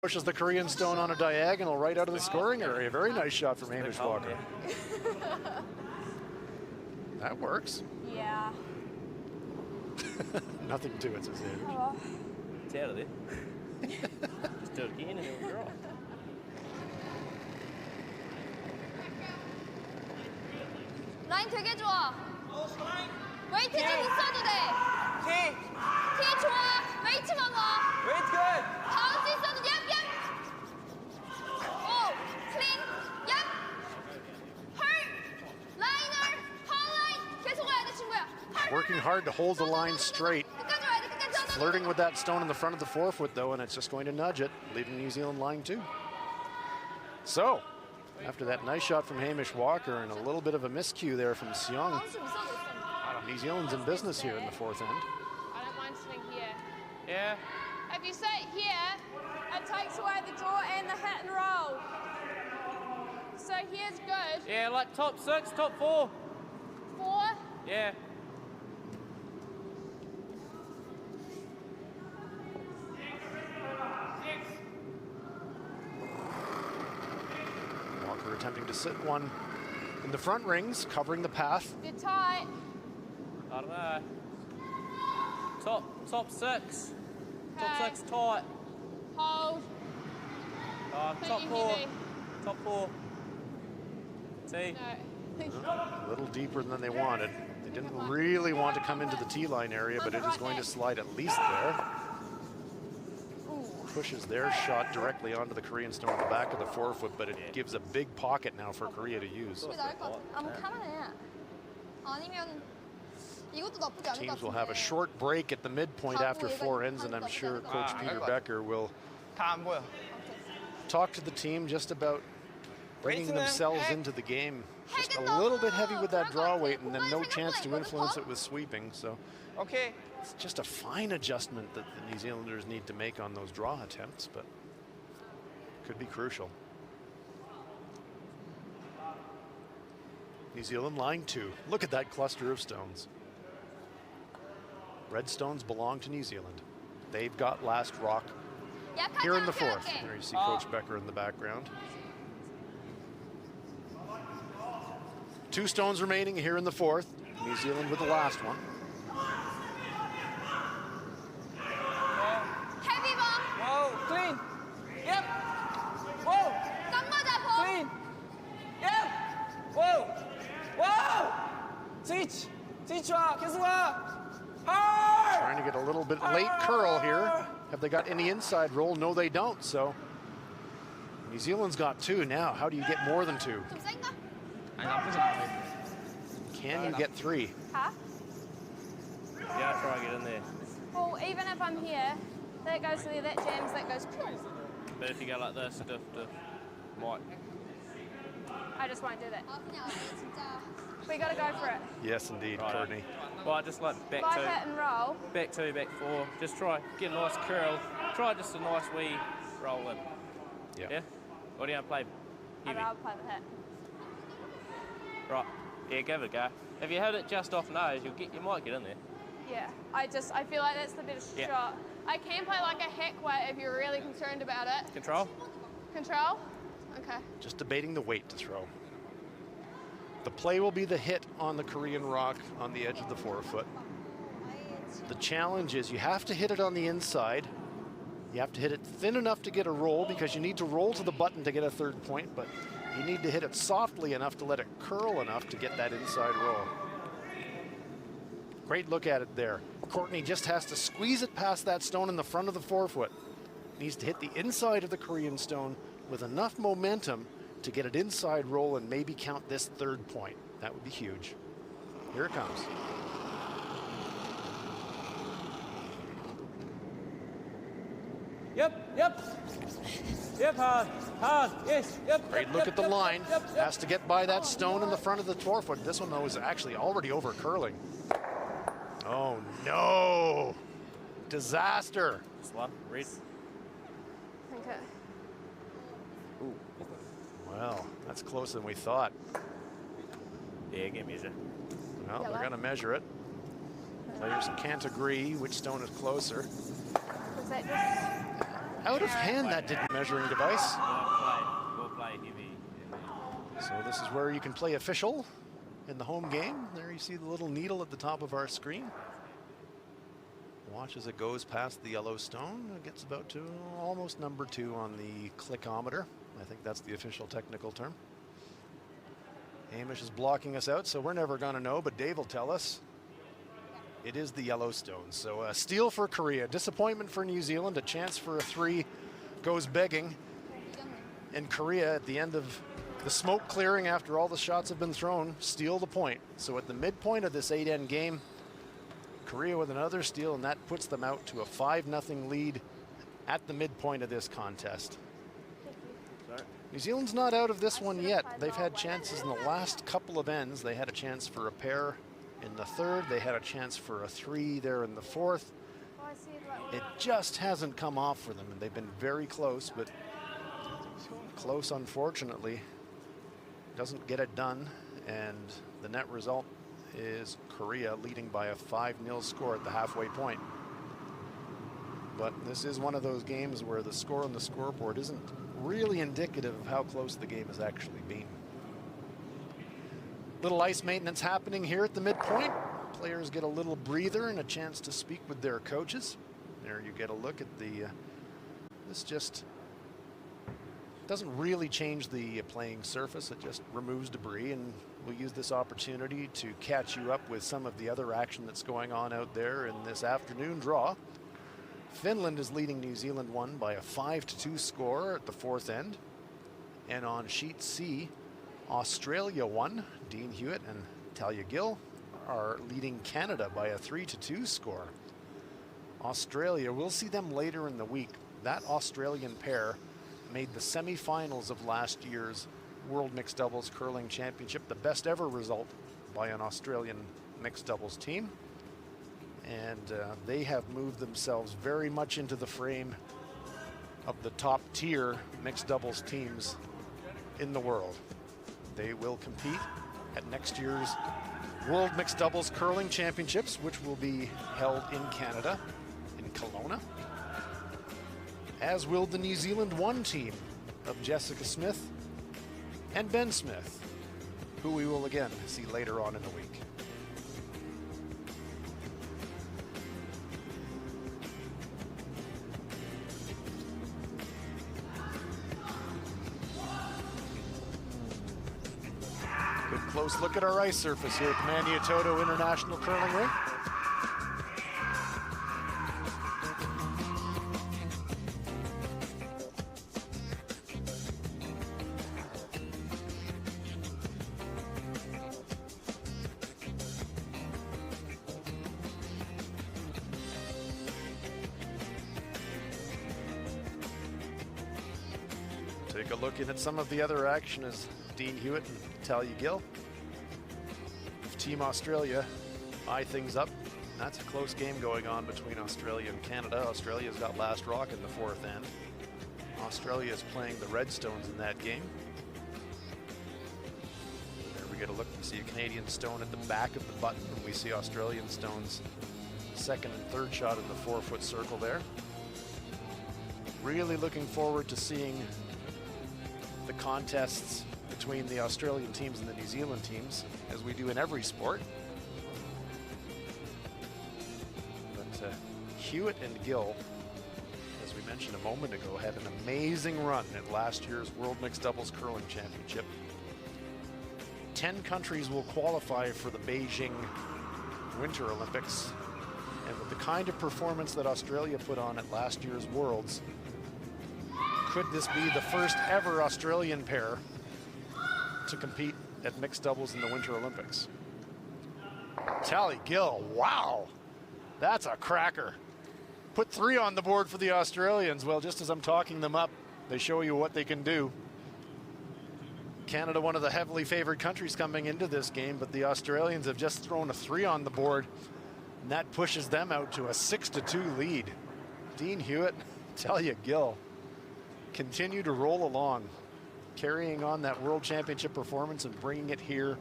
Pushes the Korean stone on a diagonal right out of the scoring area. Very nice shot from Hamish Walker. That works. Yeah. Nothing to it, says Hamish. Oh. It's out of there. Just do it again and it'll drop. 라인 되게 좋아. 웨이트 좀 있어도 돼. 오케이. 뒤에 좋아. 웨이트만 와. 웨이트 굿. 바운스 있어도 얍. 오, 클린. 얍. 헐. 라이너. 펄라인. 계속 와야 돼, 친구야. Working hard to hold the line straight. 끝까지 와야 돼. 끝까지 와야 돼. Flirting with that stone in the front of the forefoot, though, and it's just going to nudge it, leaving New Zealand lying two. So, after that nice shot from Hamish Walker and a little bit of a miscue there from Seong, 바운스 있어도 있어. New Zealand's in business here in the fourth end. I don't mind sitting here. Yeah. If you sit here, it takes away the draw and the hit and roll. So here's good. Yeah, like top 6, top 4. 4. Yeah. Walker attempting to sit one in the front rings, covering the path. They're tight. I don't know. Top 6. Top Okay. 6 tight. Hold. Top you 4. heavy. Top 4. T. No. A little deeper than they wanted. They didn't really want to come into the tee line area, but it is going to slide at least there. Pushes their shot directly onto the Korean stone at the back of the forefoot, but it gives a big pocket now for Korea to use. 이게 나을 것 같아. 아무 카메라야. 아니면 이것도 나쁘지 않을 것 Teams will have a 같은데. short break at the midpoint after four ends, and I'm sure Coach Peter Becker will 다 안 보여. talk to the team just about bringing themselves into the game. Just a little bit heavy with that draw weight, and then no chance to influence it with sweeping. So 오케이. it's just a fine adjustment that the New Zealanders need to make on those draw attempts, but could be crucial. New Zealand line 2. Look at that cluster of stones. Red stones belong to New Zealand. They've got last rock here in the fourth. There you see Coach Becker in the background. 2 stones remaining here in the fourth. New Zealand with the last one. 헤비 봐. 와우, 클린. 얍. 와우, 깜 맞아 보. 클린. 얍. 와우. 와우. 스위치. 스위치 와. 계속 와. 헐. Trying to get a little bit late curl here. Have they got any inside roll? No, they don't. So New Zealand's got 2 now. How do you get more than 2? 좀 센가? 아니 나쁘지 않아. Can you get 3? Huh? Yeah, try and get in there. Well, even if I'm here, that goes to there, that jams, that goes. But if you go like this, diff, might. I just won't do that. 아 그냥 진짜. We gotta go for it. Yes, indeed, Right. Courtney. Well, just like back By 2. hit and roll. Back 2, back 4. Just try, get a nice curl. Try just a nice wee roll in. Yeah? Or do you want to play I'd heavy? rather play the hit. Right. Yeah, give it a go. If you hit it just off nose, you might get in there. Yeah, I feel like that's the better Yeah. shot. I can play like a hack weight if you're really concerned about it. Control. Control? Okay. Just debating the weight to throw. The play will be the hit on the Korean rock on the edge of the forefoot. The challenge is you have to hit it on the inside. You have to hit it thin enough to get a roll, because you need to roll to the button to get a 3rd point, but you need to hit it softly enough to let it curl enough to get that inside roll. Great look at it there. Courtney just has to squeeze it past that stone in the front of the forefoot. Needs to hit the inside of the Korean stone with enough momentum to get it inside roll and maybe count this 3rd point. That would be huge. Here it comes. Yep, hard, yes, yep. Great look at the line. Has to get by that stone in the front of the forefoot. This one, though, is actually already over curling. Oh, no. Disaster. This one, red. Okay. Well, that's closer than we thought. Yeah, get measure. Well, they're going to measure it. Players can't agree which stone is closer. Was that just... out of hand, that didn't measuring device. Well played, Heavy. So this is where you can play official in the home game. There you see the little needle at the top of our screen. Watch as it goes past the yellow stone. It gets about to almost number 2 on the clickometer. I think that's the official technical term. Hamish is blocking us out, so we're never going to know, but Dave will tell us. It is the yellow stone. So a steal for Korea. Disappointment for New Zealand. A chance for a 3 goes begging. And Korea, at the end of the smoke clearing after all the shots have been thrown, steal the point. So at the midpoint of this 8-end game, Korea with another steal, and that puts them out to a 5-0 lead at the midpoint of this contest. New Zealand's not out of this one yet. They've had chances in the last couple of ends. They had a chance for a pair in the 3rd. They had a chance for a 3 there in the 4th. It just hasn't come off for them, and they've been very close, but close, unfortunately, doesn't get it done, and the net result is Korea leading by a 5-0 score at the halfway point. But this is one of those games where the score on the scoreboard isn't really indicative of how close the game has actually been. Little ice maintenance happening here at the midpoint. Players get a little breather and a chance to speak with their coaches. There you get a look at the, this just doesn't really change the playing surface. It just removes debris, and we'll use this opportunity to catch you up with some of the other action that's going on out there in this afternoon draw. Finland is leading New Zealand 1 by a 5-2 score at the 4th end. And on sheet C, Australia 1, Dean Hewitt and Talia Gill are leading Canada by a 3-2 score. Australia, we'll see them later in the week. That Australian pair made the semifinals of last year's World Mixed Doubles Curling Championship, the best ever result by an Australian mixed doubles team. And they have moved themselves very much into the frame of the top tier mixed doubles teams in the world. They will compete at next year's World Mixed Doubles Curling Championships, which will be held in Canada, in Kelowna, as will the New Zealand 1 team of Jessica Smith and Ben Smith, who we will again see later on in the week. Good close look at our ice surface here at the Maniatoto International Curling Rink. Take a look in at some of the other action as Dean Hewitt and Talia Gill of Team Australia eye things up. That's a close game going on between Australia and Canada. Australia's got last rock in the 4th end. Australia is playing the Redstones in that game. There we get a look. We see a Canadian stone at the back of the button, and we see Australian stones 2nd and 3rd shot in the 4-foot circle there. Really looking forward to seeing the contests between the Australian teams and the New Zealand teams, as we do in every sport. But Hewitt and Gill, as we mentioned a moment ago, had an amazing run at last year's World Mixed Doubles Curling Championship. 10 countries will qualify for the Beijing Winter Olympics, and with the kind of performance that Australia put on at last year's Worlds, could this be the first ever Australian pair to compete at mixed doubles in the Winter Olympics? Talia Gill, wow, that's a cracker. Put 3 on the board for the Australians. Well, just as I'm talking them up, they show you what they can do. Canada, one of the heavily favored countries coming into this game, but the Australians have just thrown a 3 on the board, and that pushes them out to a 6-2 lead. Dean Hewitt, Talia Gill continue to roll along, carrying on that World Championship performance and bringing it here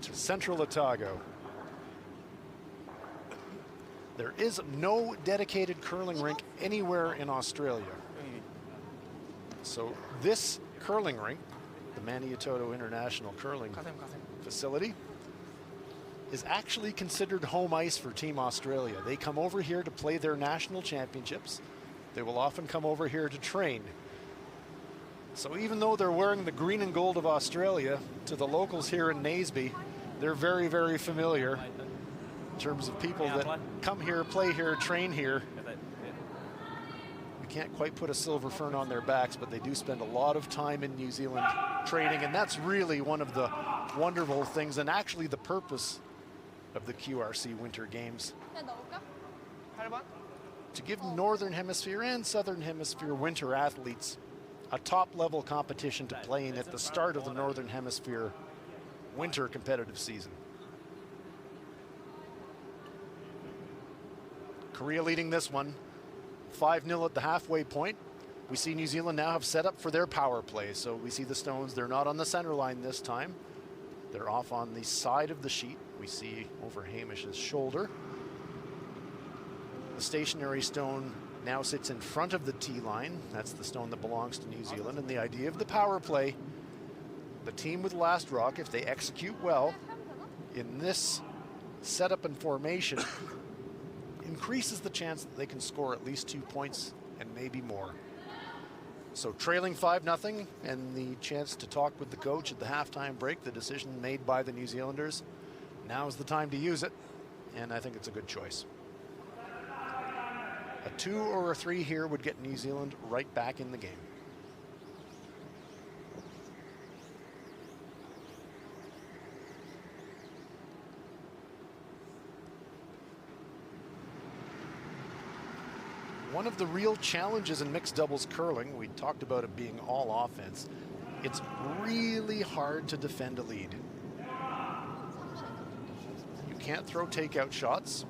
to Central Otago. There is no dedicated curling rink anywhere in Australia. So this curling rink, the Maniatoto International Curling Facility, is actually considered home ice for Team Australia. They come over here to play their national championships. They will often come over here to train. So even though they're wearing the green and gold of Australia, to the locals here in Naseby, they're very, very familiar in terms of people that come here, play here, train here. We can't quite put a silver fern on their backs, but they do spend a lot of time in New Zealand training, and that's really one of the wonderful things, and actually the purpose of the QRC Winter Games. 그냥 넣을까? 8번? To give Northern Hemisphere and Southern Hemisphere winter athletes a top-level competition to play in at the start of the Northern Hemisphere winter competitive season. Korea leading this one, 5-0 at the halfway point. We see New Zealand now have set up for their power play. So we see the stones, they're not on the center line this time. They're off on the side of the sheet. We see over Hamish's shoulder. The stationary stone now sits in front of the tee line. That's the stone that belongs to New Zealand. And the idea of the power play, the team with last rock, if they execute well in this setup and formation, increases the chance that they can score at least 2 points and maybe more. So trailing 5-0 and the chance to talk with the coach at the halftime break, the decision made by the New Zealanders. Now's the time to use it, and I think it's a good choice. A 2 or a 3 here would get New Zealand right back in the game. One of the real challenges in mixed doubles curling, we talked about it being all offense, it's really hard to defend a lead. You can't throw takeout shots.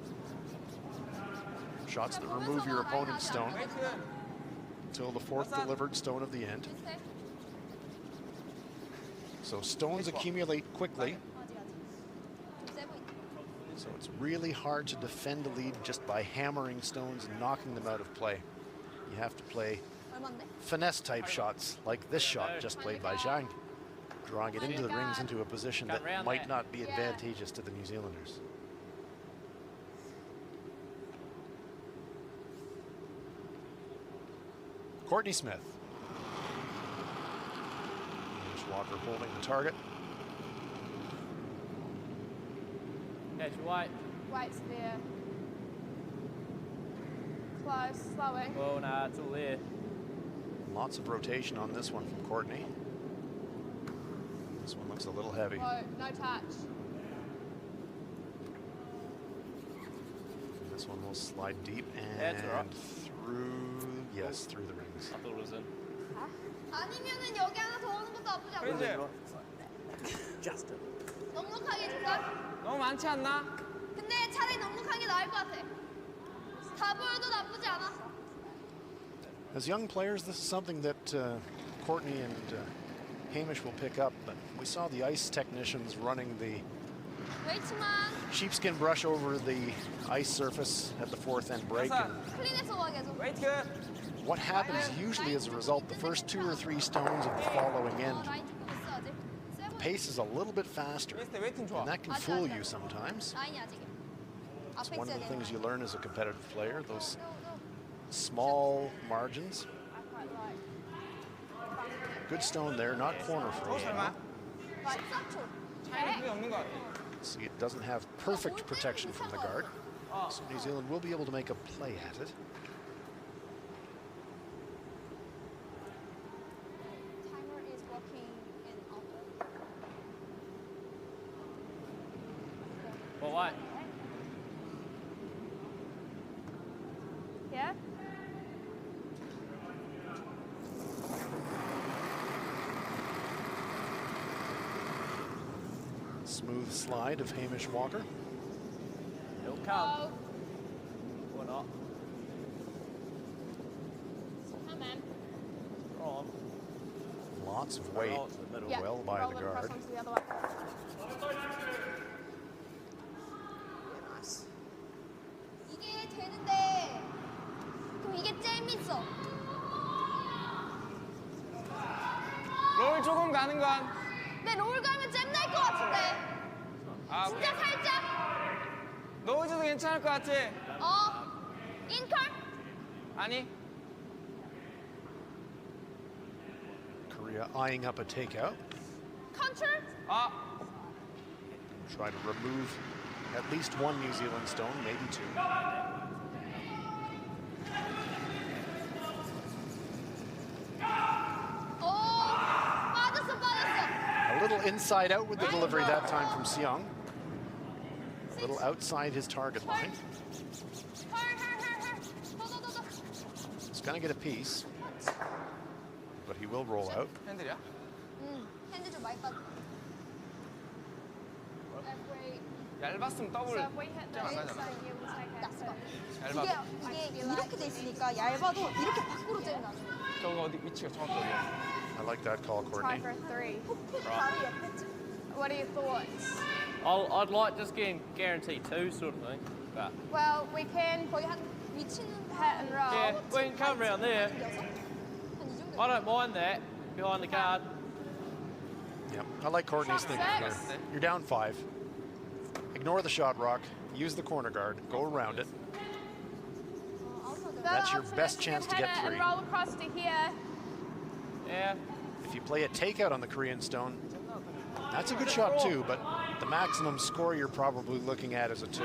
Shots that remove your opponent's stone until the fourth delivered stone of the end. So stones accumulate quickly. So it's really hard to defend a lead just by hammering stones and knocking them out of play. You have to play finesse type shots like this shot just played by Zhang, drawing it into the rings into a position that might not be advantageous to the New Zealanders. Courtney Smith. Here's Walker holding the target. Catch your weight. Weight's there. Close, slowing. Oh, nah, it's all there. Lots of rotation on this one from Courtney. This one looks a little heavy. Whoa, no touch. This one will slide deep and That's right. through, yes, through the rings. I thought it was in. 아니면은 여기 하나 더 오는 것도 나쁘지 않아. 그렇지? Justin. 넉넉하게 줄까? 너무 많지 않나? 근데 차라리 넉넉한 게 나을 것 같아. 4볼도 나쁘지 않아. As young players, this is something that Courtney and Hamish will pick up, but we saw the ice technicians running the 웨이트만 sheepskin brush over the ice surface at the fourth end break. And 클린해서 가 계속. 웨이트 굿. what happens usually as a result, the first 2 or 3 stones of the following end, 라인 조금 있어 아직. 세 보여. pace is a little bit faster, 웨이트 웨이트는 좋아. and that can fool you sometimes. 라인이 아직. It's 앞에 one of 있어야 the 돼. things you learn as a competitive player, those small margins. Good stone there, not corner 어, frozen. 설마? 13초. 차이는 크게 없는 것 같아. See, it doesn't have perfect protection from the guard, so New Zealand will be able to make a play at it. Timer is working in off. What weight? Yeah? Smooth slide of Hamish Walker. It'll come. Oh, Or not. come on. Wrong. Lots of weight, Roll it to the middle. Yeah, well by roll the it across guard. onto the other one. 이게 되는데 그럼 이게 제일 있어. 롤 조금 가는 건. 근데 롤 가면 잼 날 것 같은데. 아, 진짜 살짝. 노이즈도 괜찮을 것 같지? 인컬? 아니. Korea eyeing up a takeout. 컨트롤? Try to remove at least one New Zealand stone, maybe two. 빠졌어. A little inside out with the delivery that time from Seong. A little outside his target line. He's going to get a piece, but he will roll out. 핸들이야? 핸드 좀 많이 빠져. 얇았으면 더블 So if we hit the 잼안 나잖아. inside, you will take it. 났을 것 같아. 얇아도. 이게 이렇게 돼 있으니까 얇아도 이렇게 밖으로 잼이 나죠. 저거 어디 위치가 정확히 어디야? I like that call, Try Courtney. for a 3. 바로 옆에 잼. What are your thoughts? I'd like just getting guaranteed 2 sort of thing. But Well, we can 거의 한 위치는 hit and roll. yeah, we can come around there. 한이 정도. I don't mind that behind the guard. Yep, I like Courtney's thinking here. You're down 5. Ignore the shot rock. Use the corner guard. Go around it. The That's your ultimate best is you chance to can get hit it 3. and roll across to here. Yeah. If you play a takeout on the Korean stone, that's a good shot too, but the maximum score you're probably looking at is a 2.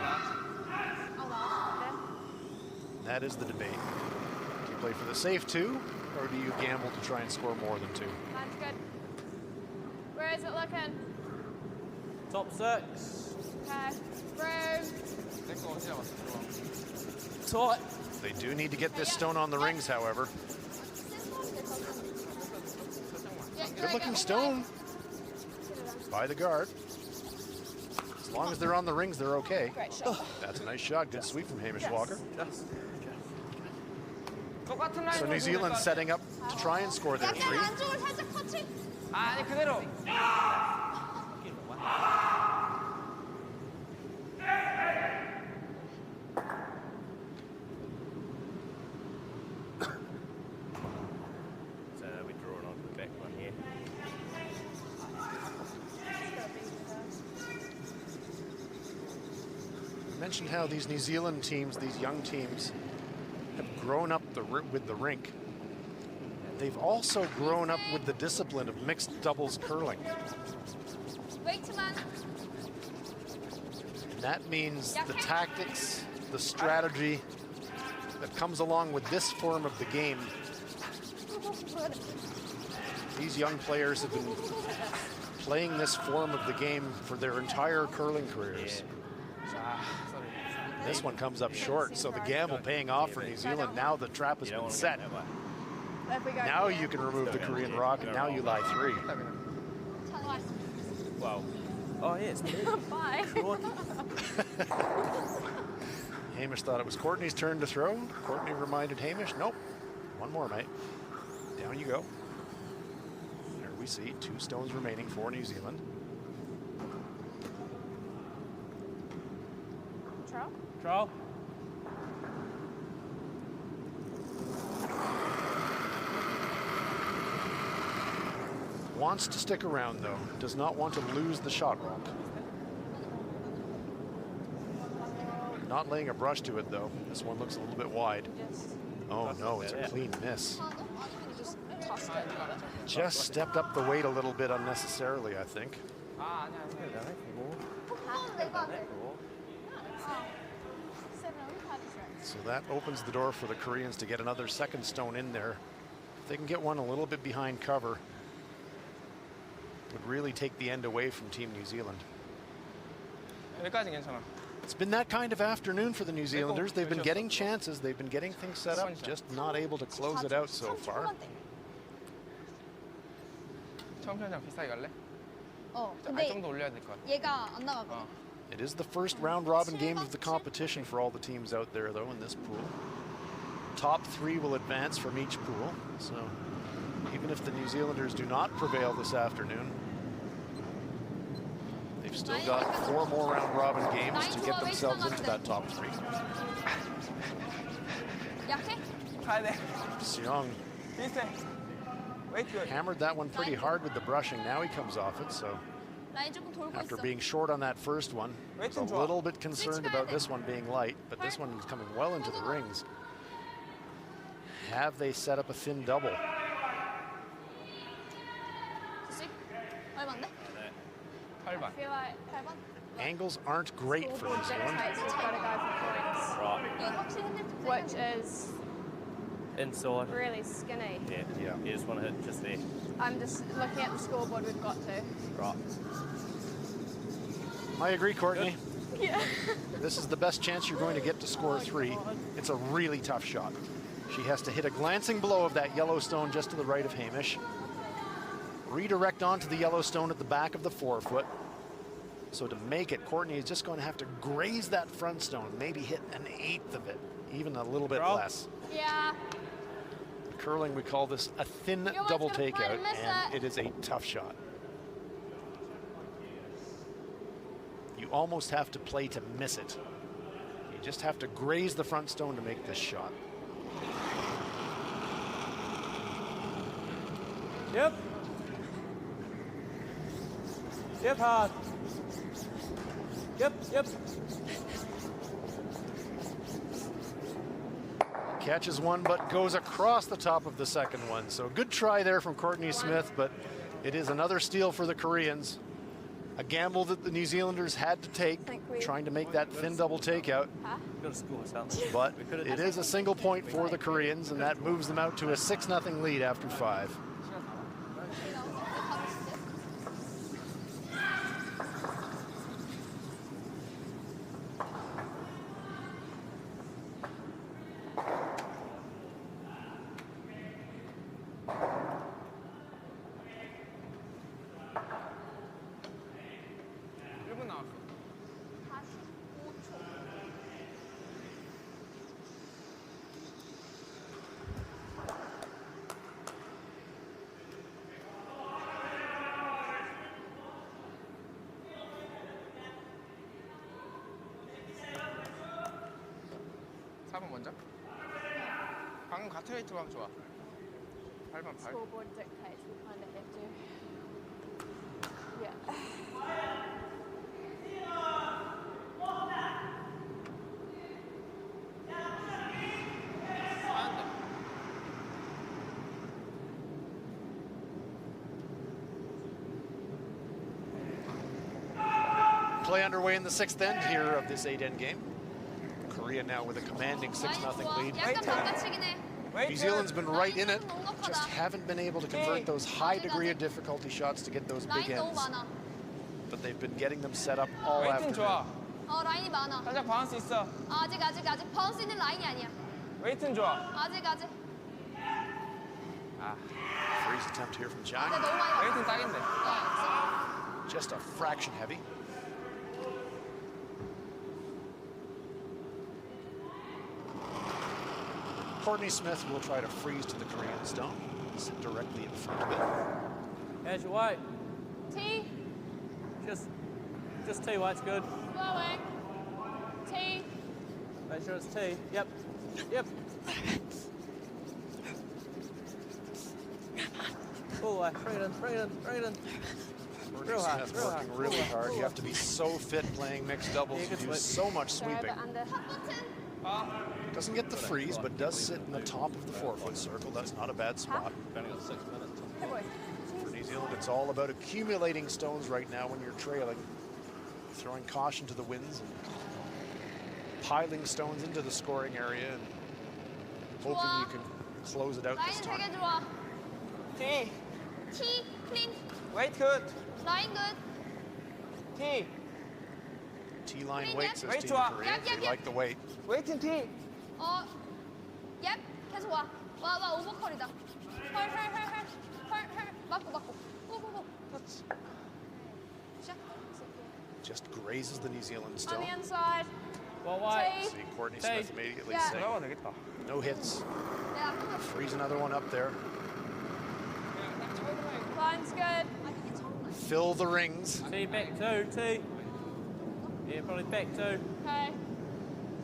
That is the debate. Do you play for the safe 2, or do you gamble to try and score more than 2? That's good. Where is it looking? Top 6. Okay. Through. 내거 어디 잡았어? Tight. They do need to get this stone on the rings, however. Good looking stone by the guard. As long as they're on the rings, they're okay. Great shot. That's a nice shot. Good sweep from Hamish Walker. 똑같은 라인 So New Zealand setting up to try and score their 3. 약간 안쪽을 살짝 터치. 아니 그대로. So we're drawing on the back one here. I mentioned how these New Zealand teams, these young teams, have grown up with the rink. They've also grown up with the discipline of mixed doubles curling. 웨이트만. And that means the tactics, the strategy that comes along with this form of the game. These young players have been playing this form of the game for their entire curling careers. This one comes up short, so the gamble paying off for New Zealand. Now the trap has been set. If we go Now here. you can remove the Korean rock, and now you lie 3. Well. Oh yes. Bye. Hamish thought it was Courtney's turn to throw. Courtney reminded Hamish, nope, one more, mate. Down you go. There we see 2 stones remaining for New Zealand. Trial? Trial. Wants to stick around, though. Does not want to lose the shot rock. Not laying a brush to it, though. This one looks a little bit wide. Oh, no, it's a clean miss. Just stepped up the weight a little bit unnecessarily, I think. 아 아니야. So that opens the door for the Koreans to get another second stone in there. If they can get one a little bit behind cover, would really take the end away from Team New Zealand. 여기까지 괜찮아. It's been that kind of afternoon for the New Zealanders. They've been getting chances. They've been getting things set up, just not able to close it out so far. 처음 편이랑 비슷하게 갈래? 근데 좀 더 올려야 될 것 같아. 얘가 안 나가거든. It is the first round-robin game of the competition for all the teams out there, though, in this pool. Top 3 will advance from each pool, so even if the New Zealanders do not prevail this afternoon, they've still got 4 more round-robin games to get themselves into that top 3. 약해? 가야 돼. Seong 비슷해. 웨이트 굿. Hammered that one pretty hard with the brushing. Now he comes off it, so 라인 조금 돌고 after 있어. being short on that first one, I was a little bit concerned about this one being light, but this one is coming well into the rings. Have they set up a thin double? 씩. 얼마인데? 8번. I feel like 8번? Angles aren't great for scoreboard this one. dictates we've got to go for points, Right. 이거 확실히 흔들 좀 which is Inside. really skinny. Yeah. You just want to hit just there. I'm just looking at the scoreboard, we've got to. Right. I agree, Courtney. Yeah. This is the best chance you're going to get to score 3. It's a really tough shot. She has to hit a glancing blow of that yellow stone just to the right of Hamish. Redirect onto the yellow stone at the back of the forefoot. So to make it, Courtney is just going to have to graze that front stone, maybe hit 1/8 of it, even a little bit less. Yeah. Curling, we call this a thin You're double gonna try to takeout, miss and it. it is a tough shot. You almost have to play to miss it. You just have to graze the front stone to make this shot. Yep. Yep, hard. Yep. Catches one, but goes across the top of the second one. So good try there from Courtney Smith, but it is another steal for the Koreans. A gamble that the New Zealanders had to take, trying to make that thin double takeout. Got to score something. But it is a single point for the Koreans, and that moves them out to a 6-0 lead after 5. 먼저? 방금 같은 웨이트로 하면 좋아. 8번 8. Scoreboard dictates we kind of have to. Yeah. Play underway in the 6th end here of this 8-end game. Korea now with a commanding 6-0 lead. 약간 바깥치긴 해. New Zealand's been right in it, just haven't been able to convert those high degree of difficulty shots to get those big 라인 너무 ends. 많아. But they've been getting them set up all 웨이트는 afternoon. 좋아. 라인이 많아. 살짝 바운스 있어. 아직 바운스 있는 라인이 아니야. 웨이트는 좋아. 아직. Freeze attempt here from Chang. 근데 너무 많이 왔어. 웨이트는 딱인데. Just a fraction heavy. Courtney Smith will try to freeze to the Korean stone, sit directly in front of it. How's your weight? T. Just T weight's good. Flowing. T. Make sure it's T. Yep. Pull away. Bring it in. Courtney Real hard, Smith real working hard. really hard. You have to be so fit playing mixed doubles. Yeah, You good do sweep. so much Grab sweeping. it under. Doesn't get the freeze, but does sit in the top of the forefoot circle. That's not a bad spot. Only got 6 minutes. Hey boy. For New Zealand, it's all about accumulating stones right now when you're trailing. Throwing caution to the winds and piling stones into the scoring area and hoping you can close it out this 라인 time. 되게 좋아. T. T 클린. 웨이트 굿. 라인 굿. T. T-line weight, says Wait, Team 좋아. Korea. Yep, They yep, like the weight. 웨이트는 T. 옙. 계속 와. 오버컬이다. 헐. 맞고. 고고고. 시작. Just grazes the New Zealand On the stone. inside. Well, why? T. See Courtney Hey. Smith immediately Yeah. saying, 나가면 되겠다. no hits. 내가 아까 Freeze another one up there. Line's good. 이게 처음 Fill the rings. T back 2. T. Yeah, probably back 2. Okay.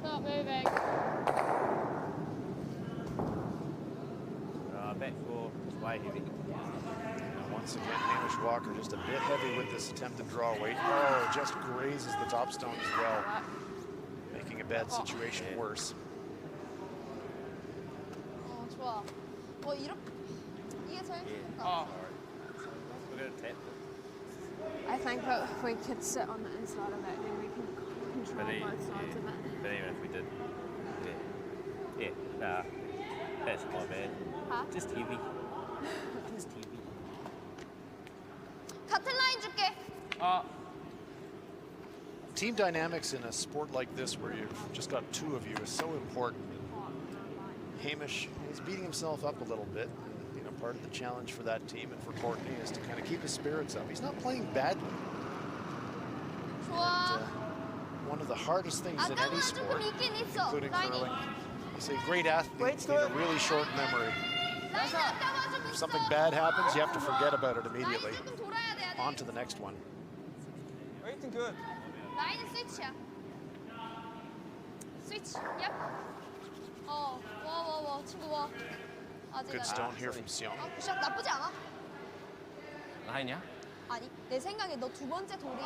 Stop moving. Back 4. way heavy. And once again, Hamish Walker just a bit heavy with this attempted draw weight. Oh, just grazes the top stone as well, making a bad situation worse. 좋아. 이렇게 이게 제일 Oh, we're going to tap. I think that if we could sit on the inside of it, then we can control both sides of it. But even if we did, yeah, nah, that's not bad. Huh? Just heavy. Just heavy. 같은 라인 줄게. Team dynamics in a sport like this where you've just got two of you is so important. Hamish is beating himself up a little bit. You know, part of the challenge for that team and for Courtney is to kind of keep his spirits up. He's not playing badly. 좋아. One of the hardest things in any 아까보다 sport, 조금 있긴 있어. including 라인이. curling, you say great athletes need a really short memory. 라인이 아까보다 좀 If 있어. something bad happens, you have to forget about it immediately. 라인이 조금 돌아야 돼. On to the next one. 웨이팅 굿. 라인은 스위치야. 스위치. 얍. 와, 친구 와. 아직 Good stone here from Seong. 굿샷 나쁘지 않아? 라인이야? 아니, 내 생각에 너 두 번째 돌이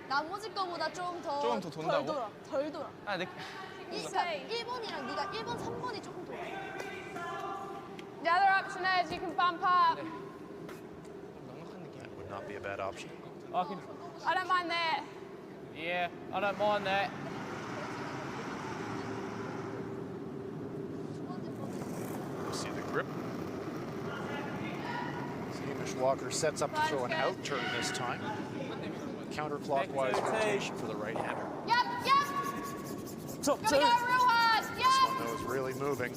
나머지 거보다 조금 더 돈다고? 덜 돌아. 아, 내 그러니까 1번이랑 네가 1번, 3번이 조금 돌아. The other option is you can bump up. 넉넉한 느낌. That would not be a bad option. I don't mind that. Yeah, I don't mind that. See the grip. Hamish Walker sets up to throw an out turn this time. Counterclockwise rotation for the right hander. Yep. Top Gotta go real hard. This Yep. one though is really moving.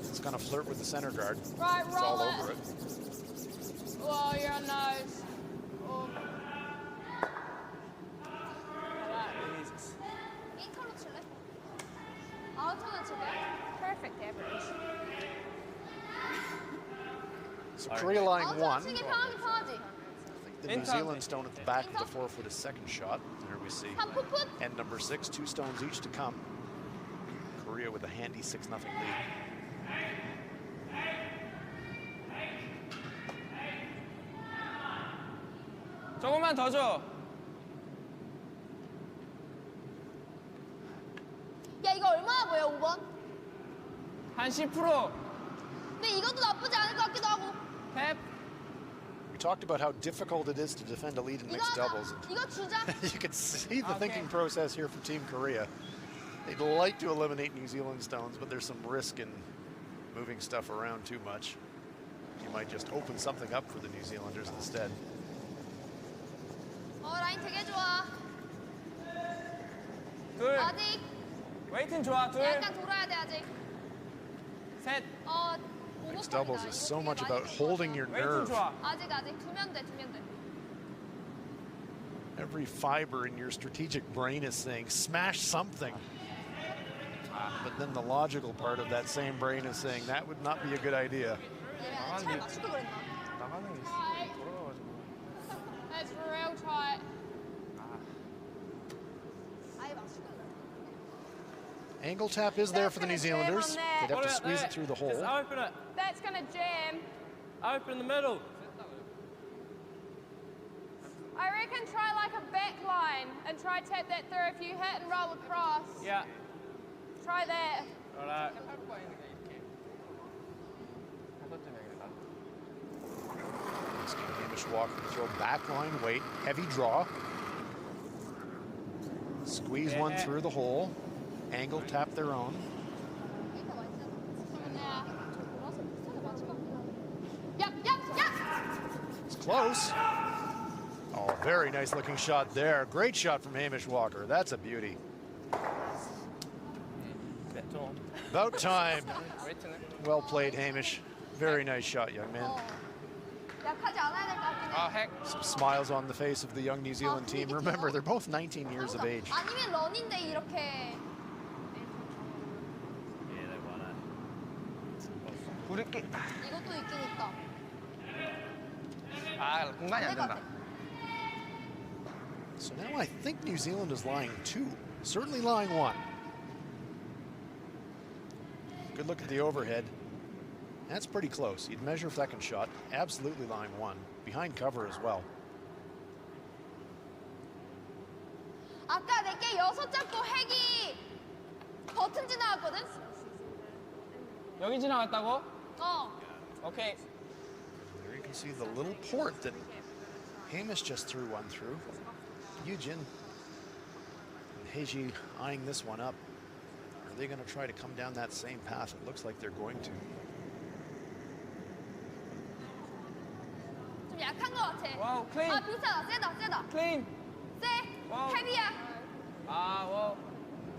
It's gonna flirt with the center guard. Right, It's all roll over it. it. Whoa, you're on nose. Oh. 인터로 칠래? 아웃터는 칠래? Perfect average. So Korea lying 아웃터 one. 치기 편하지? The New Zealand stone at the back of the 4-foot is second shot. There we see. 한 풋풋? End number 6, 2 stones each to come. Korea with a handy 6-0 lead. 조금만 더 줘. 야, 이거 얼마나 보여, 5번? 한 10%. 근데 이것도 나쁘지 않을 것 같기도 하고. 탭. We talked about how difficult it is to defend a lead in 이거 mixed 하자. doubles. 이거 주자. You can see the thinking process here from Team Korea. They'd like to eliminate New Zealand stones, but there's some risk in moving stuff around too much. You might just open something up for the New Zealanders instead. 라인 되게 좋아. 둘. 아직 웨이팅 좋아. 둘. 약간 돌아야 돼, 아직. 셋. Mixed doubles is so much about holding your 웨이팅 nerve. 좋아. 아직 두면 돼. Every fiber in your strategic brain is saying, smash something. But then the logical part of that same brain is saying, that would not be a good idea. 잘 맞출걸 그랬나? 나가는 게 있어. Tight. 돌아가가지고. That's real tight. 아예 맞출걸 그랬나? Angle tap is there for the New Zealanders. They'd have to squeeze it through the hole. Just open it. That's gonna jam. Open in the middle. I reckon try like a back line and try tap that through. If you hit and roll across, Yeah. try that. Righto. Hamish Walker to throw backline weight, heavy draw. Squeeze one through the hole. Angle tap their own. Yep. It's close. Oh, very nice looking shot there. Great shot from Hamish Walker. That's a beauty. About time. 웨이트는? Well played, Hamish. Very nice shot, young man. 약하지 않아야 될 것 같긴 해. 아, 핵. Some smiles on the face of the young New Zealand team. Remember, they're both 19 years of age. 아니면 러닝데이 이렇게. Yeah, they won it. 우리끼. 이것도 있긴 있다. 아, 공간이 안 안될것 된다. 같아. So now I think New Zealand is lying 2. Certainly lying 1. Good look at the overhead. That's pretty close. You'd measure second shot. Absolutely line one. Behind cover as well. 아까 내게 6점 핵이 버튼 지나갔거든? 여기 지나갔다고? 어. 오케이. There you can see the little port that Hamish just threw one through. Yujin and Heiji eyeing this one up. Are they going to try to come down that same path? It looks like they're going to. 좀 약한 것 같아. 와우, 클린. 아, 비슷하다. 세다. 클린. 세. 와우. 헤비야. 아, 워.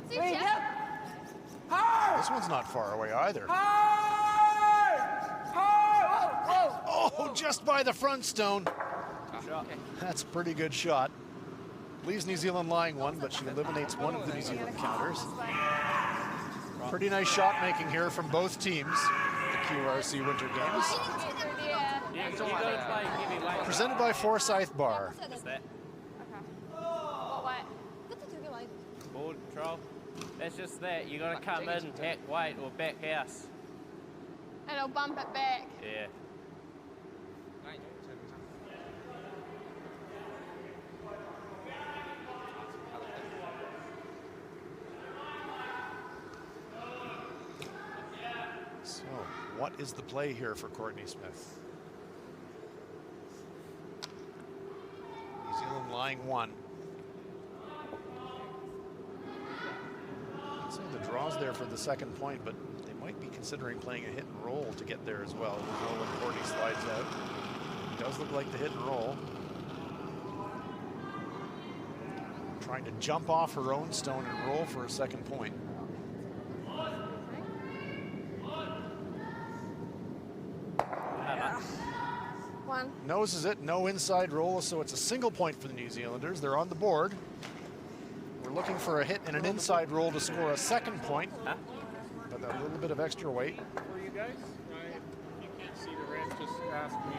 스위치야? This one's not far away either. Oh, just by the front stone. That's a pretty good shot. Leaves New Zealand lying one, but she eliminates one of the New Zealand counters. Pretty nice shot making here from both teams. The QRC Winter Games. You gotta play heavy weight. Presented by Forsyth Barr. What's that? 왜? 끝에 되게 많이 줬어. Ball control. That's just that. You gotta come in, hack weight or back house. And it'll bump it back. Yeah. So, what is the play here for Courtney Smith? New Zealand lying one. I'd say the draw's there for the second point, but they might be considering playing a hit and roll to get there as well. We'll know when Courtney slides out. It does look like the hit and roll. Trying to jump off her own stone and roll for a second point. One. Noses it, no inside roll, so it's a single point for the New Zealanders. They're on the board. We're looking for a hit and an inside roll to score a second point. But a little bit of extra weight. For you guys, you can't see the red, just ask me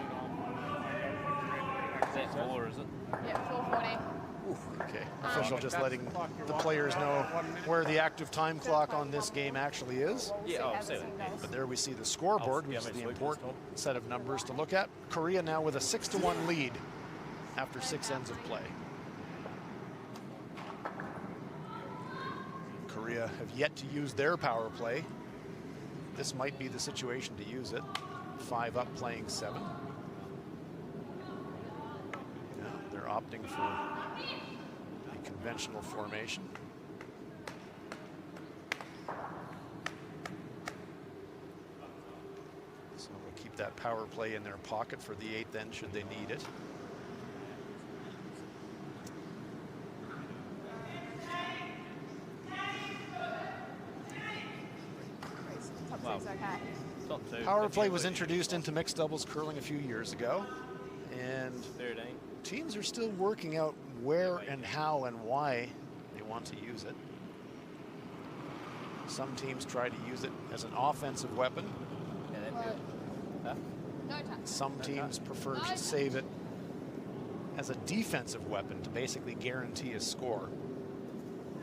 and Is that 4, is it? Yeah, 440. Okay, official just letting the players know where the active time clock on this game actually is. Yeah, oh, see that. But there we see the scoreboard, which is the important set of numbers to look at. Korea now with a 6-1 lead after 6 ends of play. Korea have yet to use their power play. This might be the situation to use it. 5 up, playing 7. Yeah, they're opting for the conventional formation. So we'll keep that power play in their pocket for the 8th end should they need it. Top 6, okay. Top 2. Power play was introduced into mixed doubles curling a few years ago, and 13. teams are still working out where and how and why they want to use it. Some teams try to use it as an offensive weapon. Yeah, that's good. Huh? No touch. Some teams prefer to save it as a defensive weapon to basically guarantee a score.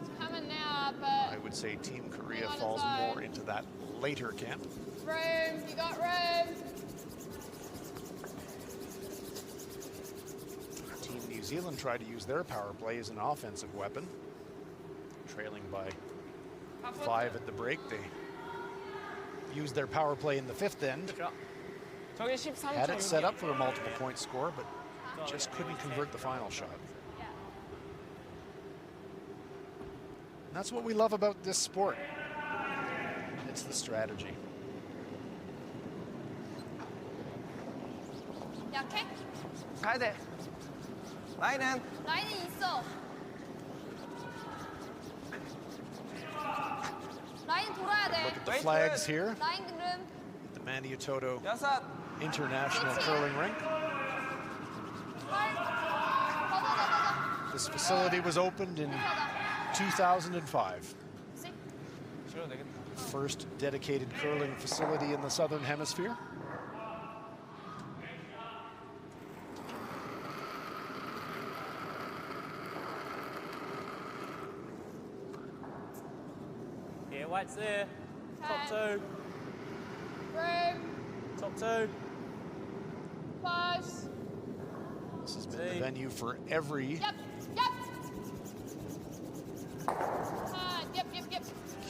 It's coming now, but I would say Team Korea falls more into that later camp. room. You got room. Team New Zealand tried to use their power play as an offensive weapon. Trailing by 5 at the break. They used their power play in the 5th end. 저게 13점. Had it set up for a multiple point score, but just couldn't convert the final shot. And that's what we love about this sport. It's the strategy. 약해? 가야 돼. 라인은 라인은 있어. 라인 돌아야 돼. Look at the flags here 라인 룸. at the Maniatoto 6. International Curling Rink. 더. This facility was opened in 2005. 줄여도 되겠다. First dedicated curling facility in the Southern Hemisphere. Yeah, weight's there. Top 2. Room. top two. Close. This has been the venue for every Yep. Yep.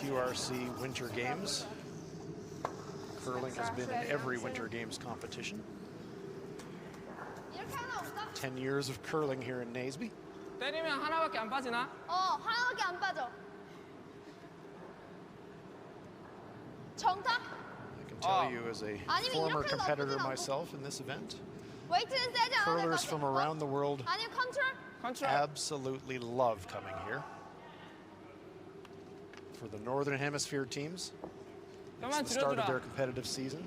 QRC Winter Games. Curling has been in every Winter Games competition. 이렇게 하나 없다? 10 years of curling here in Naseby. 때리면 하나밖에 안 빠지나? 하나밖에 안 빠져. 정답? I can tell you as a 아니면 former 이렇게 competitor 나쁘진 않고. myself in this event, 웨이트는 세지 않아. curlers from around the world 아니면 컨트롤? 컨트롤. absolutely love coming here. For the Northern Hemisphere teams, it's the start of their competitive season.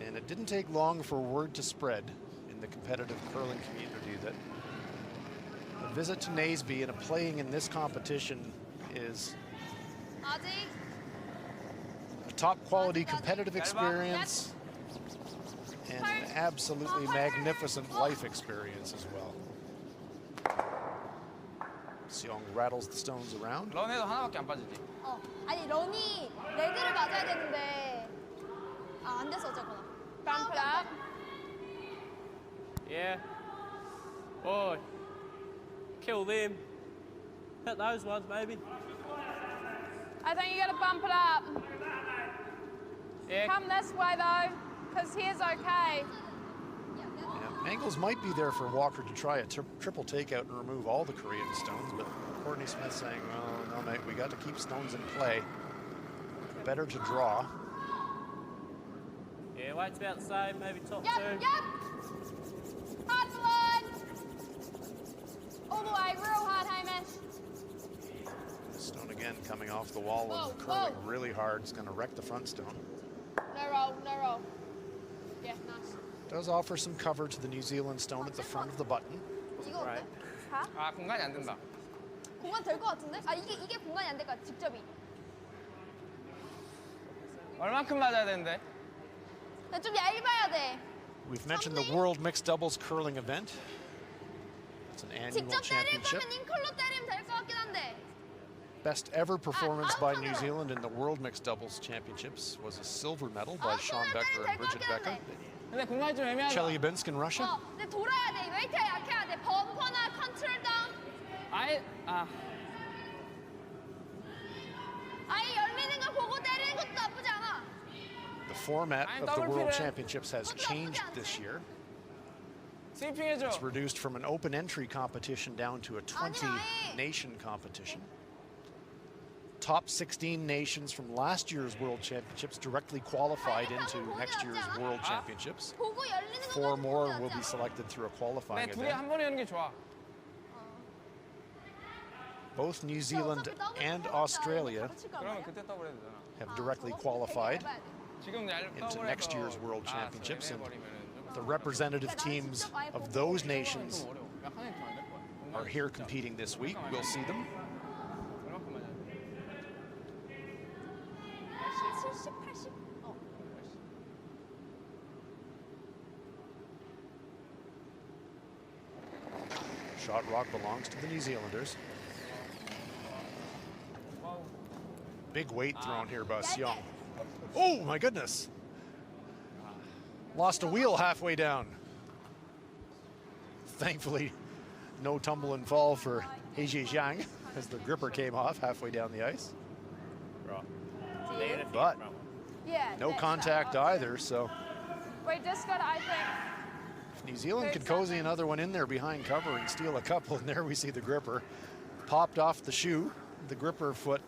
And it didn't take long for word to spread in the competitive curling community that a visit to Naseby and a playing in this competition is 아직 a top quality competitive experience and an absolutely magnificent life experience as well. Seong rattles the stones around. 런에도 하나밖에 안 빠지지. 아니 런이 레드를 맞아야 되는데 안 됐어 어쨌거나. Bump it up. Yeah. Boy. Kill them. Hit those ones, maybe. I think you gotta bump it up. Yeah. Come this way though, because here's okay. Yeah, angles might be there for Walker to try a triple takeout and remove all the Korean stones, but Courtney Smith saying, well, no, mate, we got to keep stones in play. Better to draw. Yeah, weight's about the same, maybe top Yep. two. Hard line. All the way, real hard, Hamish. Stone again coming off the wall Whoa, and curling whoa. really hard. It's going to wreck the front stone. No roll, no roll. Yeah, nice. Does offer some cover to the New Zealand stone at the front of the button. 이거 어때? Right. 가? 아 공간이 안 된다. 공간 될 것 같은데? 이게 공간이 안 될 것 같아 직접이. 얼만큼 맞아야 되는데? 근데 좀 얇아야 돼. We've mentioned the World Mixed Doubles Curling event. It's an annual 직접 때릴 championship. 거면 잉클로 때리면 될 것 같긴 한데. Best ever performance by New Zealand in the World Mixed Doubles Championships was a silver medal by Sean Becker and Bridget Becker. 근데 공간이 좀 애매하다. Chelyabinsk in Russia. 근데 돌아야 돼. 웨이트에 약해야 돼. 범퍼나 컨트롤 다운. 아예 아예 열리는 걸 보고 때리는 것도 나쁘지 않아. The format I'm of the double World fitted. Championships has changed this year. 스위핑 해줘. It's reduced from an open entry competition down to a 20 nation competition. Top 16 nations from last year's World Championships directly qualified into next year's World Championships. 보고 열리는 거 4 more will be selected through a 네, qualifying 둘이 event. 한 번에 여는 게 좋아. Both New Zealand and Australia 그러면 그때 더블 해도 되잖아. have directly qualified. 지금 into next year's World Championships, and the representative teams of those nations are here competing this week. We'll see them. 70, 80. Shot rock belongs to the New Zealanders. Big weight thrown here by Seong. Oh my goodness! Lost a wheel halfway down. Thankfully, no tumble and fall for Heiji Zhang as the gripper came off halfway down the ice. Right. But Yeah. no that's contact right. either, so We just got, I think. if New Zealand could cozy another one in there behind cover and steal a couple, and there we see the gripper popped off the shoe. The gripper foot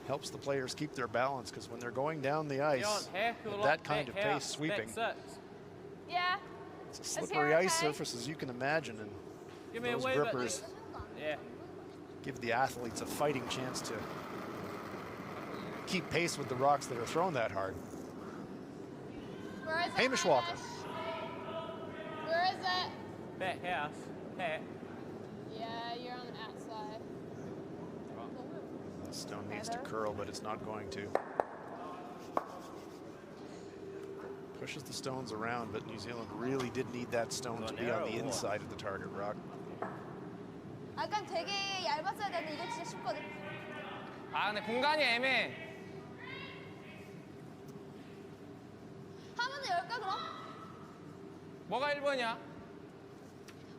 helps the players keep their balance, because when they're going down the ice at that kind of pace sweeping, Yeah. it's a Is slippery here ice okay? surface, as you can imagine, and Give me a those wee grippers bit. Yeah. give the athletes a fighting chance to keep pace with the rocks that are thrown that hard. Where is it? Hamish Walker. Where is it? Back house. Hat. Yeah, you're on the outside. The stone needs to curl, but it's not going to. Pushes the stones around, but New Zealand really did need that stone to be on the inside of the target rock. 약간 되게 얇았어야 되는데 이거 진짜 쉽거든. 아 근데 공간이 애매해. 하나 더 열까 그럼? 뭐가 1번이야?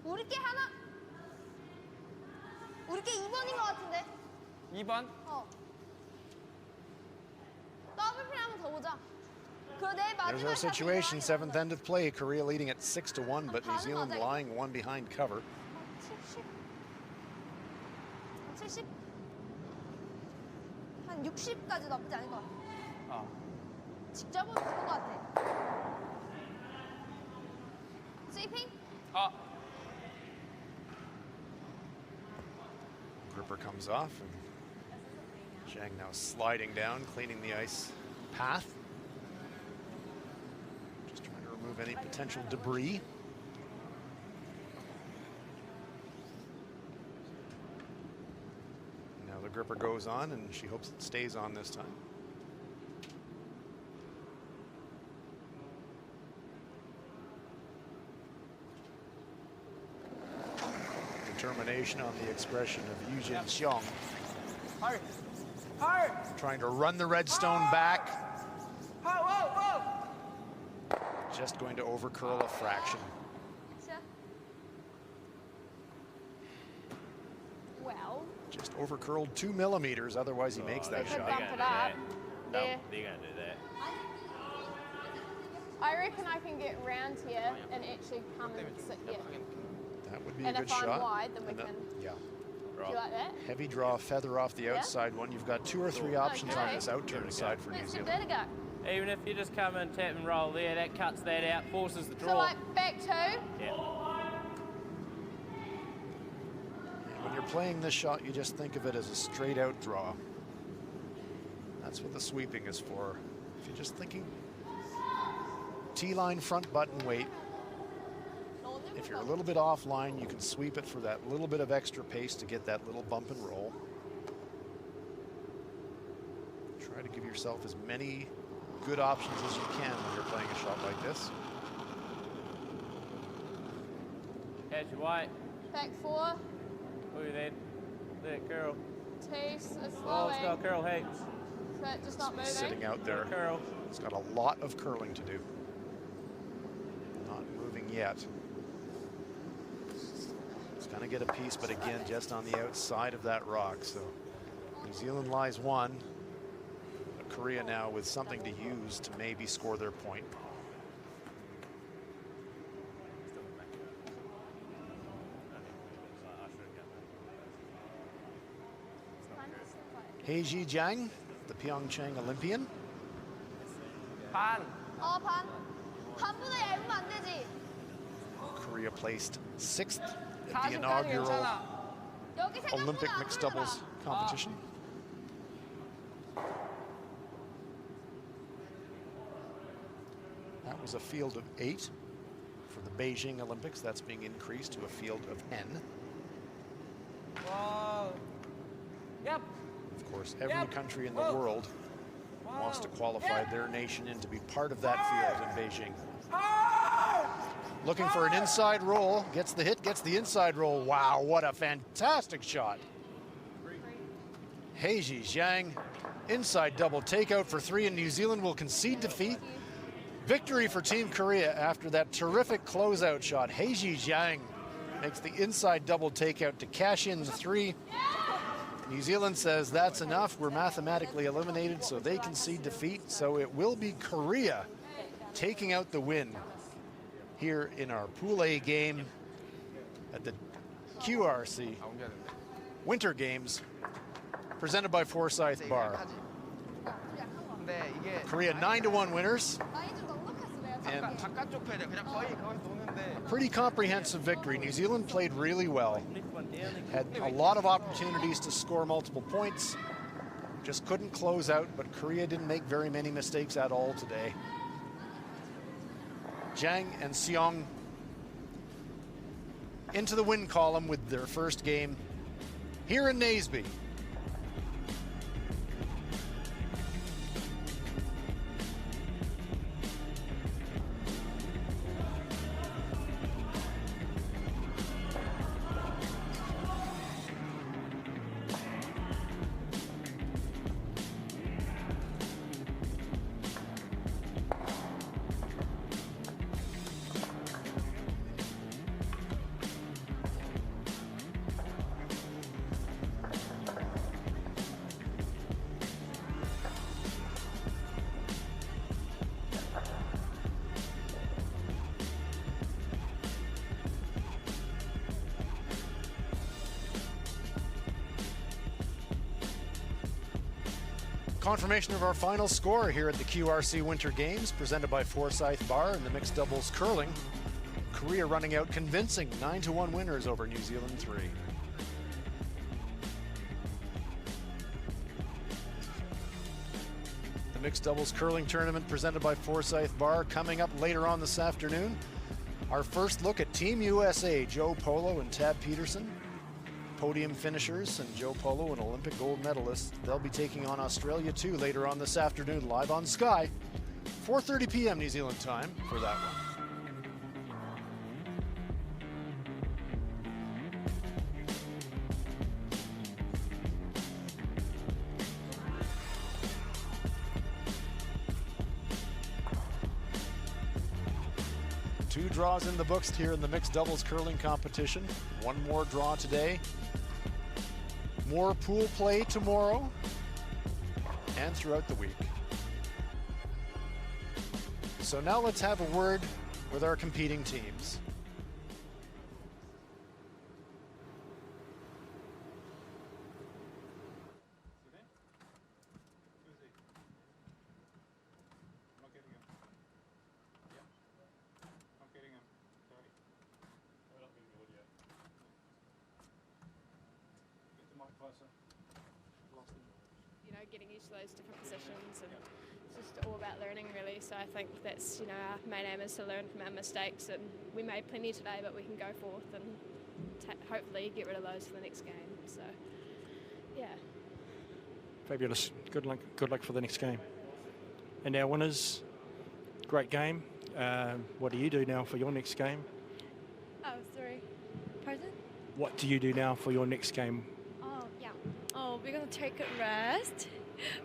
우리께 하나. 우리께 2번인 것 같은데. 2번? 더블플레이 한번 더 보자. 그리고 내일 There's 마지막 our situation, 7th end of play. Korea leading at 6-1, but New Zealand lying one behind cover. 70? 한 60까지 나쁘지 않을 것 같아. 직접 보면 좋은 것 같아. 스위핑? Gripper comes off, and Zhang now sliding down, cleaning the ice path. Just trying to remove any potential debris. Now the gripper goes on, and she hopes it stays on this time. Determination on the expression of Yujin Xiong. Hard. Hard. Trying to run the redstone back. Whoa. Just going to overcurl a fraction. Well. Just overcurled 2 millimeters, otherwise he makes that Could shot. bump it up. No, Yeah. they're going to do that. I reckon I can get round here and actually come and sit here. That would be And a good if I'm shot. wide, then we And can. yeah. Do you like that? Heavy draw, feather off the Yeah. outside one. You've got 2 or 3 options on this outturn side for New Let's give Zealand. that a go. Even if you just come and tap and roll there, that cuts that out, forces the draw. So like back two. Yeah. And when you're playing this shot, you just think of it as a straight out draw. That's what the sweeping is for. If you're just thinking T-line front button weight, if you're a little bit offline, you can sweep it for that little bit of extra pace to get that little bump and roll. Try to give yourself as many good options as you can when you're playing a shot like this. Catch your weight. Back four. Look at that. That curl. Two. It's Oh, it's slowing. got curl heaps. So it's just not moving. Sitting out there. Curl. It's got a lot of curling to do. Not moving yet. It's going to get a piece, but again, just on the outside of that rock. So New Zealand lies one. But Korea now with something to use to maybe score their point. Heiji Jiang, the Pyeongchang Olympian. 반. 반. 반보다 얇으면 안 되지. Korea placed 6th at the 40까지 inaugural 괜찮아. 여기 생각보다 Olympic 안 mixed 올라가. doubles competition. That was a field of 8 for the Beijing Olympics. That's being increased to a field of N. 와. Yep. Of course, every Yep. country in the Whoa. world wants to qualify their nation in to be part of that field in Beijing. Looking for an inside roll, gets the hit, gets the inside roll. Wow, what a fantastic shot. Heiji Jiang, inside double takeout for 3, and New Zealand will concede defeat. Victory for Team Korea after that terrific closeout shot. Heiji Jiang makes the inside double takeout to cash in the 3. New Zealand says that's enough. We're mathematically eliminated, so they concede defeat. So it will be Korea taking out the win here in our Pool A game at the QRC 아, 옮겨야 된대. Winter Games presented by Forsyth Barr. 근데 이게 Korea 9-1 winners. 많이 좀 넉넉했어 내가. And 바깥쪽 펴야 돼. 그냥 거의 거기서 노는데. pretty comprehensive victory. New Zealand played really well. Lift one down. Had a lot of opportunities to score multiple points. Just couldn't close out, but Korea didn't make very many mistakes at all today. Jiang and Seong into the win column with their first game here in Naseby. Confirmation of our final score here at the QRC Winter Games, presented by Forsyth Barr in the mixed doubles curling. Korea running out convincing 9-1 winners over New Zealand 3. The mixed doubles curling tournament presented by Forsyth Barr coming up later on this afternoon. Our first look at Team USA, Joe Polo and Tab Peterson. Podium finishers, and Joe Polo, an Olympic gold medalist. They'll be taking on Australia too later on this afternoon, live on Sky. 4:30 p.m. New Zealand time for that one. Two draws in the books here in the mixed doubles curling competition. One more draw today. More pool play tomorrow and throughout the week. So now let's have a word with our competing teams. You know, getting used to those different positions, and it's just all about learning really. So I think that's, you know, our main aim is to learn from our mistakes, and we made plenty today, but we can go forth and hopefully get rid of those for the next game. So yeah. Fabulous. Good luck for the next game. And our winners, great game. What do you do now for your next game? Oh, sorry. Pardon? What do you do now for your next game? Oh, yeah. Oh, we're gonna take a rest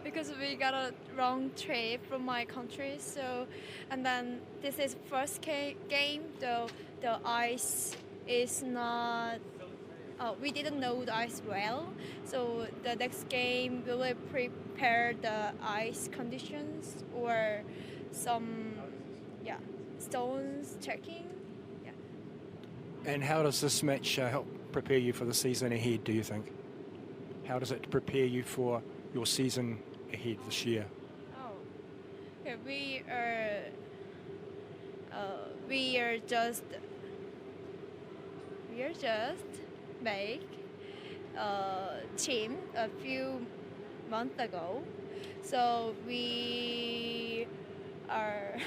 because we got a long trip from my country. So, and then this is first game. Though the ice is not. Oh, we didn't know the ice well. So the next game we will prepare the ice conditions or some, stones checking. Yeah. And how does this match help prepare you for the season ahead, do you think? How does it prepare you for your season ahead this year? Oh, yeah, we are just make a team a few months ago, so we are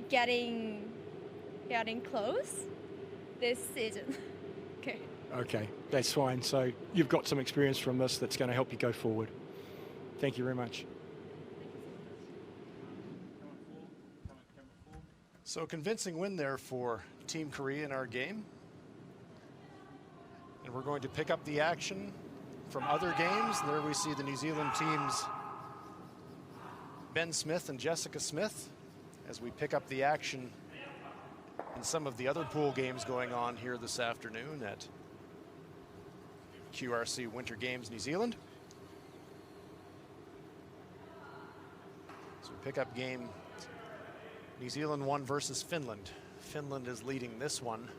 getting close this season. Okay, that's fine. So you've got some experience from this that's going to help you go forward. Thank you very much. So convincing win there for Team Korea in our game. And we're going to pick up the action from other games. There we see the New Zealand teams, Ben Smith and Jessica Smith, as we pick up the action in some of the other pool games going on here this afternoon at QRC Winter Games New Zealand. So we pick up game New Zealand 1 versus Finland. Finland is leading this one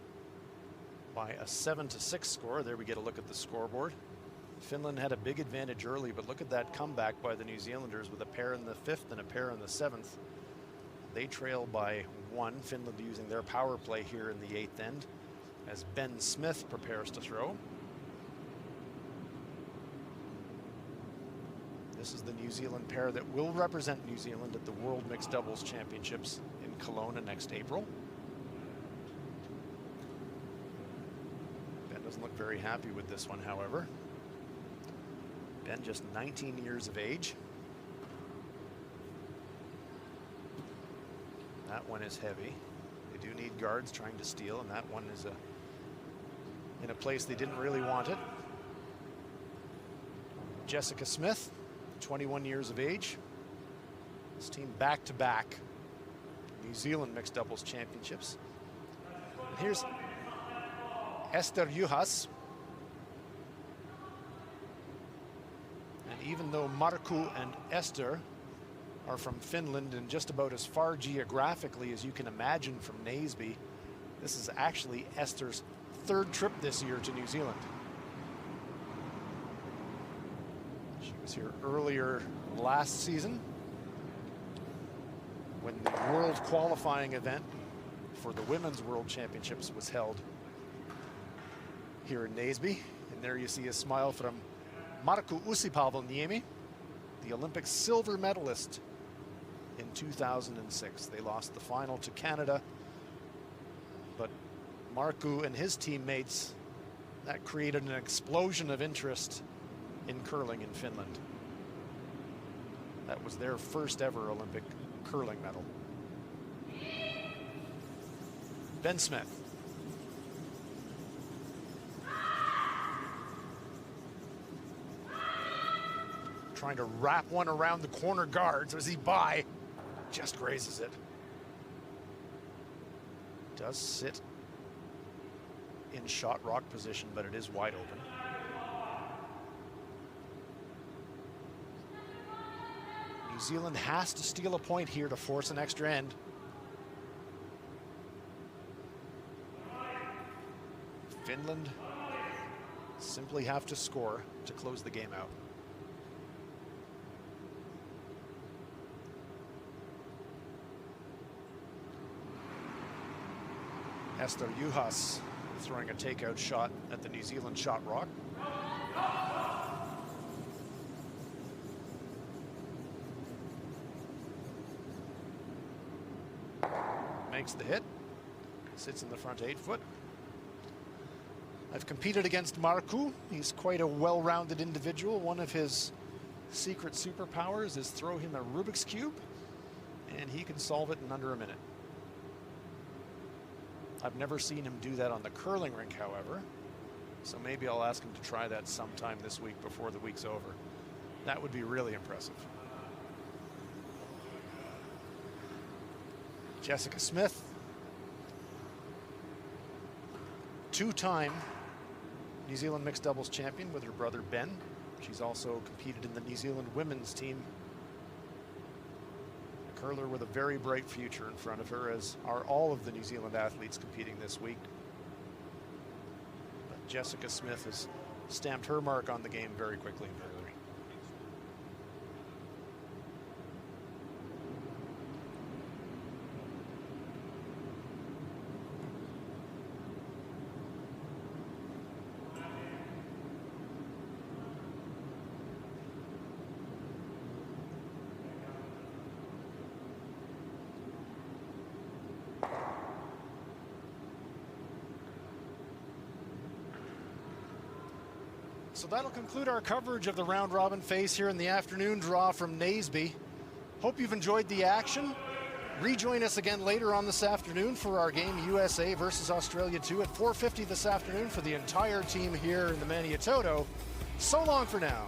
by a 7-6 score. There we get a look at the scoreboard. Finland had a big advantage early, but look at that comeback by the New Zealanders with a pair in the 5th and a pair in the 7th. They trail by 1. Finland using their power play here in the 8th end as Ben Smith prepares to throw. This is the New Zealand pair that will represent New Zealand at the World Mixed Doubles Championships in Kelowna next April. Ben doesn't look very happy with this one, however. Ben just 19 years of age. That one is heavy. They do need guards trying to steal, and that one is in a place they didn't really want it. Jessica Smith, 21 years of age. This team back-to-back New Zealand Mixed Doubles Championships. And here's Esther Juhas. And even though Markku and Esther are from Finland and just about as far geographically as you can imagine from Naseby, this is actually Esther's 3rd trip this year to New Zealand. She was here earlier last season when the world qualifying event for the Women's World Championships was held here in Naseby. And there you see a smile from Marku Usipavoniemi, the Olympic silver medalist in 2006. They lost the final to Canada, but Marku and his teammates, that created an explosion of interest in curling in Finland. That was their first ever Olympic curling medal. Ben Smith. Trying to wrap one around the corner guards as he by. Just grazes it. Does sit in shot rock position, but it is wide open. New Zealand has to steal a point here to force an extra end. Finland simply have to score to close the game out. Esther Juhas throwing a takeout shot at the New Zealand shot rock. Makes the hit, sits in the front 8 foot. I've competed against Marku. He's quite a well-rounded individual. One of his secret superpowers is throw him a Rubik's Cube, and he can solve it in under a minute. I've never seen him do that on the curling rink, however, so maybe I'll ask him to try that sometime this week before the week's over. That would be really impressive. Jessica Smith, two-time New Zealand mixed doubles champion with her brother Ben. She's also competed in the New Zealand women's team. A curler with a very bright future in front of her, as are all of the New Zealand athletes competing this week. But Jessica Smith has stamped her mark on the game very quickly and very early. So that'll conclude our coverage of the round robin phase here in the afternoon draw from Naseby. Hope you've enjoyed the action. Rejoin us again later on this afternoon for our game USA versus Australia 2 at 4:50 this afternoon for the entire team here in the Maniatoto. So long for now.